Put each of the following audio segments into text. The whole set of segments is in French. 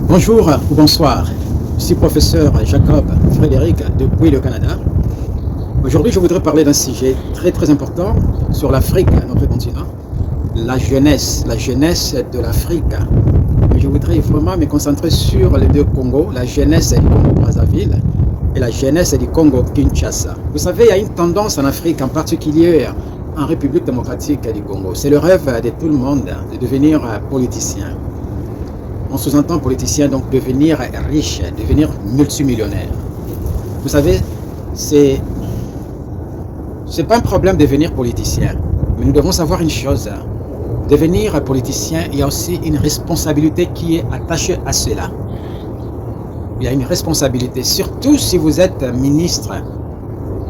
Bonjour ou bonsoir, je suis professeur Jacob Frédéric depuis le Canada. Aujourd'hui, je voudrais parler d'un sujet très important sur l'Afrique, notre continent, la jeunesse de l'Afrique. Je voudrais vraiment me concentrer sur les deux Congos, la jeunesse du Congo-Brazzaville et la jeunesse du Congo-Kinshasa. Vous savez, il y a une tendance en Afrique, en particulier en République démocratique du Congo. C'est le rêve de tout le monde de devenir politicien. On sous-entend politicien, donc devenir riche, devenir multimillionnaire. Vous savez, c'est pas un problème de devenir politicien, mais nous devons savoir une chose. Devenir politicien, il y a aussi une responsabilité qui est attachée à cela. Il y a une responsabilité, surtout si vous êtes ministre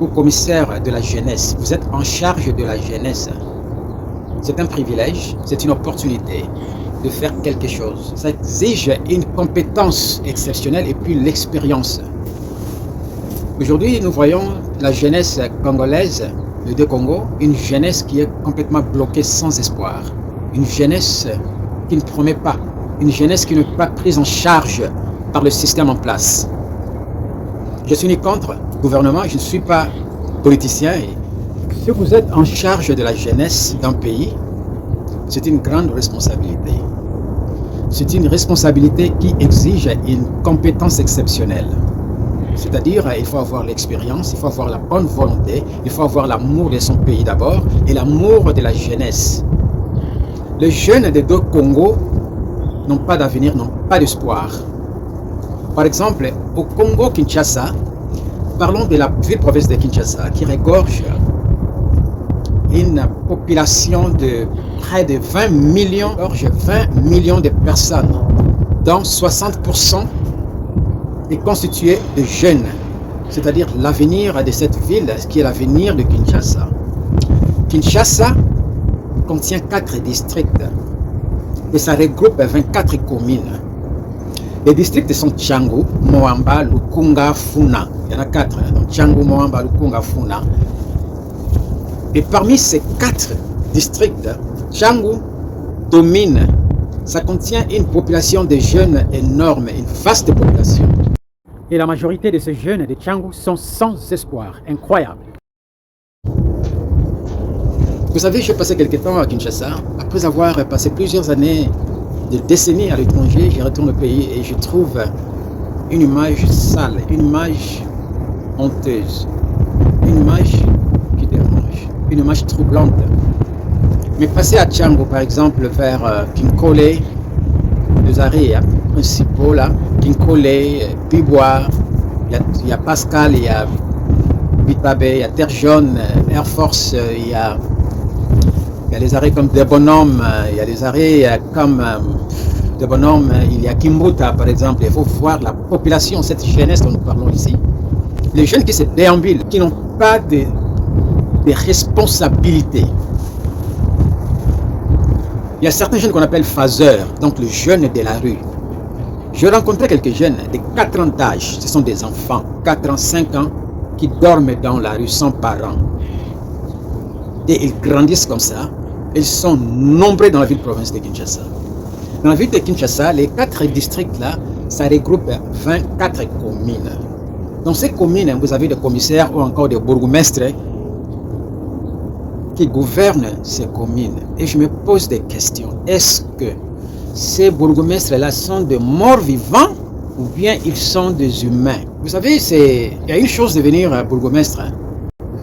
ou commissaire de la jeunesse. Vous êtes en charge de la jeunesse. C'est un privilège, c'est une opportunité de faire quelque chose. Ça exige une compétence exceptionnelle et puis l'expérience. Aujourd'hui, nous voyons la jeunesse congolaise, les deux Congos, une jeunesse qui est complètement bloquée sans espoir. Une jeunesse qui ne promet pas, une jeunesse qui n'est pas prise en charge par le système en place. Je suis ni contre le gouvernement, je ne suis pas politicien. Et si vous êtes en charge de la jeunesse d'un pays, c'est une grande responsabilité. C'est une responsabilité qui exige une compétence exceptionnelle. C'est-à-dire, il faut avoir l'expérience, il faut avoir la bonne volonté, il faut avoir l'amour de son pays d'abord et l'amour de la jeunesse. Les jeunes des deux Congos n'ont pas d'avenir, n'ont pas d'espoir. Par exemple, au Congo-Kinshasa, parlons de la ville-province de Kinshasa qui regorge une population de près de 20 millions de personnes, dont 60% est constitué de jeunes, c'est-à-dire l'avenir de cette ville qui est l'avenir de Kinshasa. Kinshasa contient 4 districts et ça regroupe 24 communes. Les districts sont Tchangu, Moamba, Lukunga, Funa. Il y en a 4, donc Tchangu, Moamba, Lukunga, Funa. Et parmi ces 4 districts, Tchangu domine. Ça contient une population de jeunes énorme, une vaste population. Et la majorité de ces jeunes de Tchangu sont sans espoir, incroyable. Vous savez, j'ai passé quelques temps à Kinshasa. Après avoir passé plusieurs années, des décennies à l'étranger, je retourne au pays et je trouve une image sale, une image honteuse, une image qui dérange, une image troublante. Mais passer à Tchangu, par exemple, vers Kinkole, les arrêts principaux là, Kinkole, Bibois, il y a Pascal, il y a Bitabe, il y a Terre Jaune, Air Force, il y a les arrêts comme des bonhommes, il y a des arrêts comme des bonhommes, il y a Kimbuta par exemple. Il faut voir la population, cette jeunesse dont nous parlons ici. Les jeunes qui se déambulent, qui n'ont pas de responsabilités. Il y a certains jeunes qu'on appelle phaseurs, donc les jeunes de la rue. Je rencontrais quelques jeunes de 4 ans d'âge, ce sont des enfants, 4 ans, 5 ans, qui dorment dans la rue sans parents. Et ils grandissent comme ça. Ils sont nombreux dans la ville-province de Kinshasa. Dans la ville de Kinshasa, les 4 districts-là, ça regroupe 24 communes. Dans ces communes, vous avez des commissaires ou encore des bourgmestres qui gouvernent ces communes. Et je me pose des questions. Est-ce que ces bourgmestres-là sont des morts vivants ou bien ils sont des humains? Vous savez, il y a une chose de devenir bourgmestre.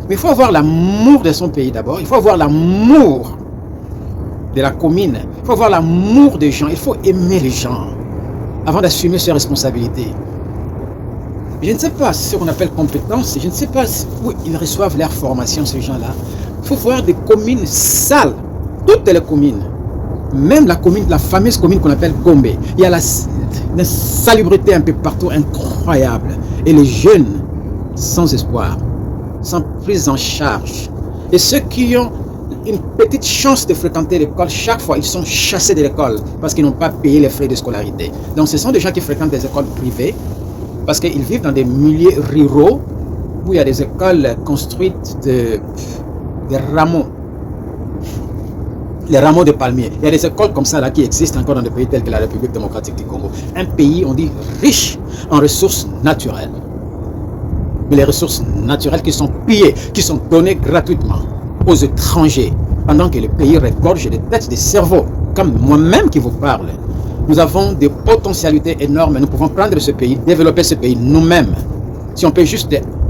Mais il faut avoir l'amour de son pays d'abord. Il faut avoir l'amour de la commune. Il faut avoir l'amour des gens. Il faut aimer les gens avant d'assumer ses responsabilités. Je ne sais pas ce qu'on appelle compétence. Je ne sais pas où ils reçoivent leur formation, ces gens-là. Il faut voir des communes sales. Toutes les communes. Même la fameuse commune qu'on appelle Gombe. Il y a la salubrité un peu partout incroyable. Et les jeunes sans espoir, sans prise en charge. Et ceux qui ont une petite chance de fréquenter l'école, chaque fois ils sont chassés de l'école parce qu'ils n'ont pas payé les frais de scolarité. Donc ce sont des gens qui fréquentent des écoles privées parce qu'ils vivent dans des milieux ruraux où il y a des écoles construites de rameaux. les rameaux de palmiers. Il y a des écoles comme ça là qui existent encore dans des pays tels que la République démocratique du Congo. Un pays, on dit, riche en ressources naturelles. Mais les ressources naturelles qui sont pillées, qui sont données gratuitement aux étrangers, pendant que le pays regorge des têtes de cerveau, comme moi-même qui vous parle. Nous avons des potentialités énormes. Nous pouvons prendre ce pays, développer ce pays nous-mêmes. Si on peut juste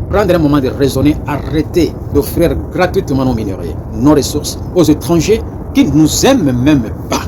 prendre un moment de raisonner, arrêter d'offrir gratuitement nos minerais, nos ressources aux étrangers qui ne nous aiment même pas.